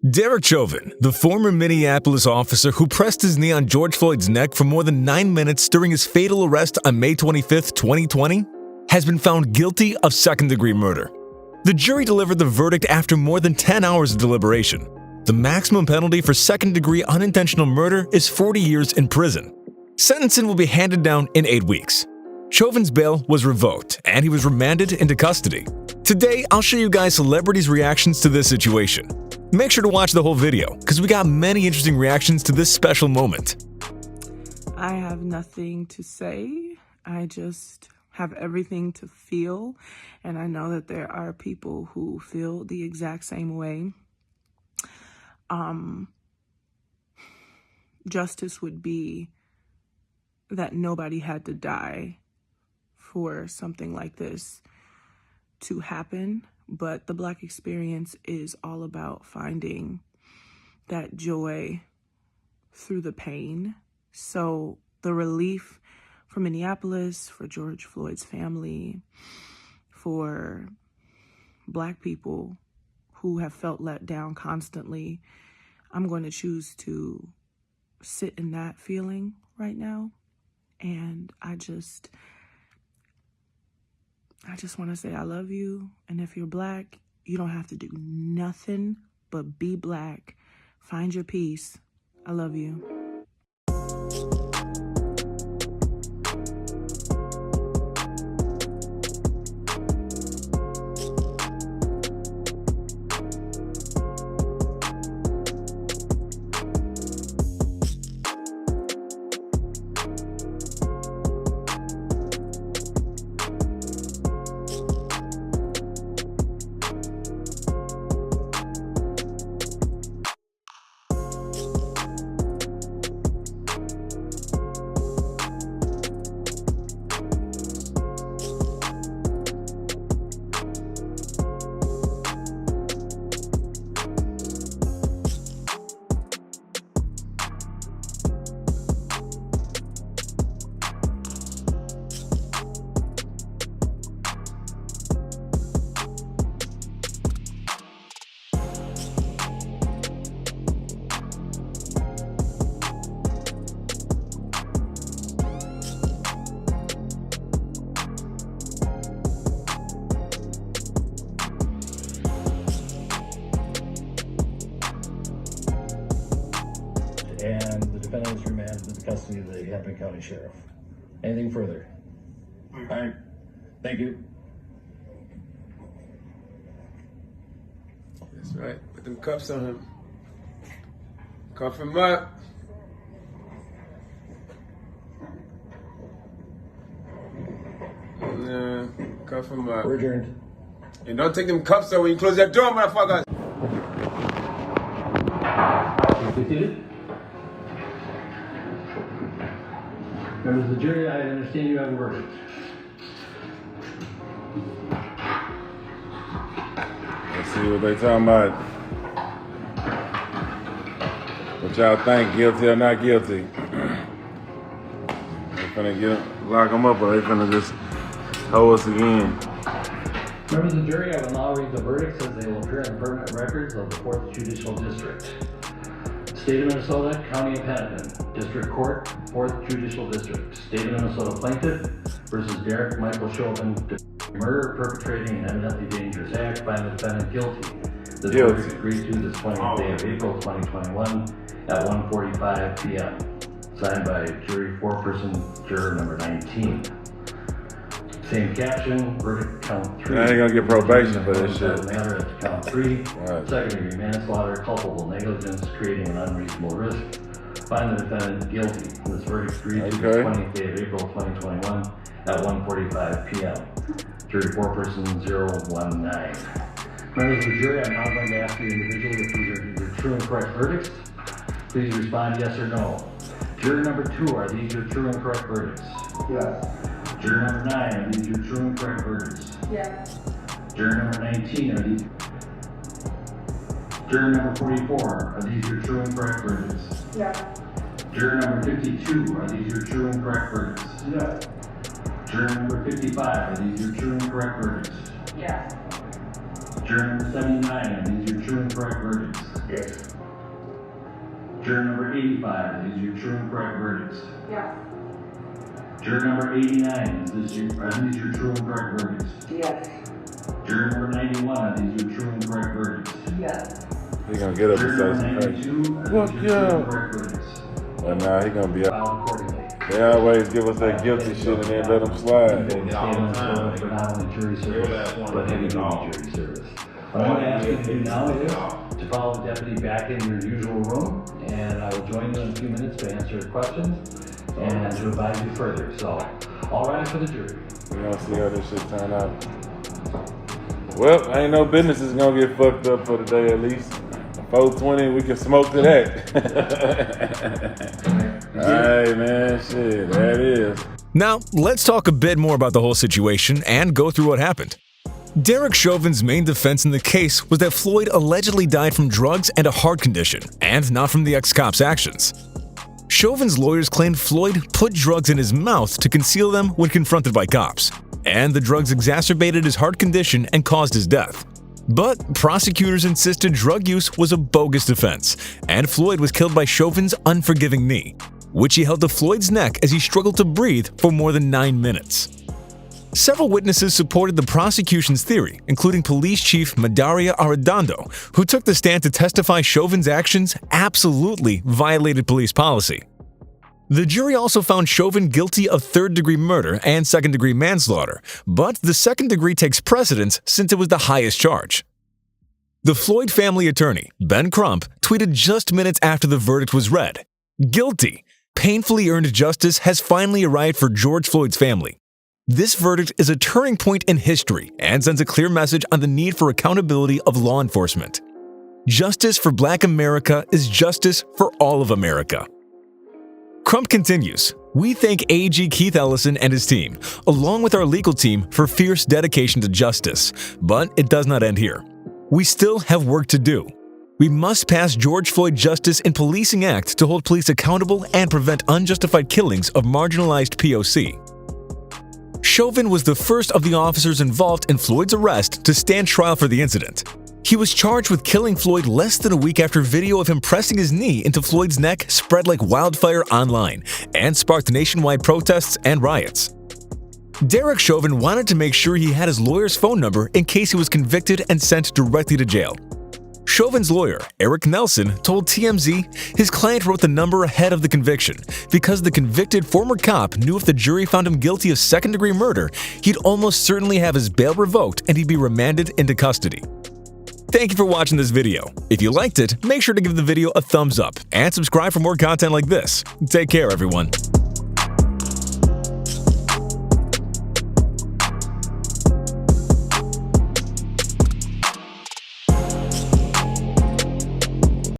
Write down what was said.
Derek Chauvin, the former Minneapolis officer who pressed his knee on George Floyd's neck for more than 9 minutes during his fatal arrest on May 25, 2020, has been found guilty of second-degree murder. The jury delivered the verdict after more than 10 hours of deliberation. The maximum penalty for second-degree unintentional murder is 40 years in prison. Sentencing will be handed down in 8 weeks. Chauvin's bail was revoked, and he was remanded into custody. Today, I'll show you guys celebrities' reactions to this situation. Make sure to watch the whole video, because we got many interesting reactions to this special moment. I have nothing to say. I just have everything to feel, and I know that there are people who feel the exact same way. Justice would be that nobody had to die for something like this to happen, but the Black experience is all about finding that joy through the pain. So the relief for Minneapolis, for George Floyd's family, for Black people who have felt let down constantly, I'm going to choose to sit in that feeling right now. And I just want to say I love you. And if you're Black, you don't have to do nothing but be Black. Find your peace. I love you. And the defendant is remanded to the custody of the Hampton County Sheriff. Anything further? All right. Thank you. That's right. Put them cuffs on him. Cuff him up. Cuff him up. We're adjourned. And don't take them cuffs out when you close that door, motherfuckers. Be seated. Members of the jury, I understand you have a verdict. Let's see what they talking about. What y'all think, guilty or not guilty? They finna lock them up, or they finna just hold us again. Members of the jury, I will now read the verdicts as they will appear in the permanent records of the 4th Judicial District. State of Minnesota, County of Hennepin, District Court, 4th Judicial District. State of Minnesota Plaintiff versus Derek Michael Chauvin, murder perpetrating an eminently dangerous act, find the defendant guilty. The verdict agreed to this 20th day of April 2021 at 1:45 p.m. Signed by jury foreperson, juror number 19. Same caption, verdict count 3. I ain't gonna get probation for this shit. Matter at count 3. Right. Second-degree manslaughter, culpable negligence, creating an unreasonable risk. Find the defendant guilty. This verdict agreed to the 20th day of April 2021 at 1:45 p.m. Jury foreperson 019. Members of the jury, I'm now going to ask you individually if these are your true and correct verdicts. Please respond yes or no. Juror number 2, are these your true and correct verdicts? Yes. Juror number 9, are these your true and correct verdicts? Yes. Juror number 19, are these... Juror number 44, are these your true and correct verdicts? Yes. Juror number 52, are these your true and correct verdicts? Yes. Juror number 55, are these your true and correct verdicts? Yes. Juror number 79, are these your true and correct verdicts? Yes. Juror number 85, are these your true and correct verdicts? Yes. Juror number 89, are these your true and correct verdicts? Yes. Juror number 91, are these your true and correct verdicts? Yes. He gonna get up and Juror say number some crazy. 92, are Fuck these your true yeah. and correct verdicts? But nah, he gonna be up. Filed accordingly. They always give us that guilty shit and then let him slide. For not only jury service, but heavy duty jury service. What I'm going to ask you to do now is to follow the deputy back in your usual room, and I will join you in a few minutes to answer questions and to advise you further. So, all rise for the jury. We gonna see how this shit turn out. Well, ain't no business is gonna get fucked up for the day at least. 420, we can smoke to that. Alright, man, shit, that is. Now, let's talk a bit more about the whole situation and go through what happened. Derek Chauvin's main defense in the case was that Floyd allegedly died from drugs and a heart condition, and not from the ex-cop's actions. Chauvin's lawyers claimed Floyd put drugs in his mouth to conceal them when confronted by cops, and the drugs exacerbated his heart condition and caused his death. But prosecutors insisted drug use was a bogus defense, and Floyd was killed by Chauvin's unforgiving knee, which he held to Floyd's neck as he struggled to breathe for more than 9 minutes. Several witnesses supported the prosecution's theory, including Police Chief Madaria Arredondo, who took the stand to testify Chauvin's actions absolutely violated police policy. The jury also found Chauvin guilty of third-degree murder and second-degree manslaughter, but the second degree takes precedence since it was the highest charge. The Floyd family attorney, Ben Crump, tweeted just minutes after the verdict was read, "Guilty. Painfully earned justice has finally arrived for George Floyd's family. This verdict is a turning point in history and sends a clear message on the need for accountability of law enforcement. Justice for Black America is justice for all of America." Crump continues, "We thank AG Keith Ellison and his team, along with our legal team, for fierce dedication to justice. But it does not end here. We still have work to do. We must pass George Floyd Justice in Policing Act to hold police accountable and prevent unjustified killings of marginalized POC." Chauvin was the first of the officers involved in Floyd's arrest to stand trial for the incident. He was charged with killing Floyd less than a week after video of him pressing his knee into Floyd's neck spread like wildfire online and sparked nationwide protests and riots. Derek Chauvin wanted to make sure he had his lawyer's phone number in case he was convicted and sent directly to jail. Chauvin's lawyer, Eric Nelson, told TMZ his client wrote the number ahead of the conviction because the convicted former cop knew if the jury found him guilty of second-degree murder, he'd almost certainly have his bail revoked and he'd be remanded into custody. Thank you for watching this video. If you liked it, make sure to give the video a thumbs up and subscribe for more content like this. Take care, everyone.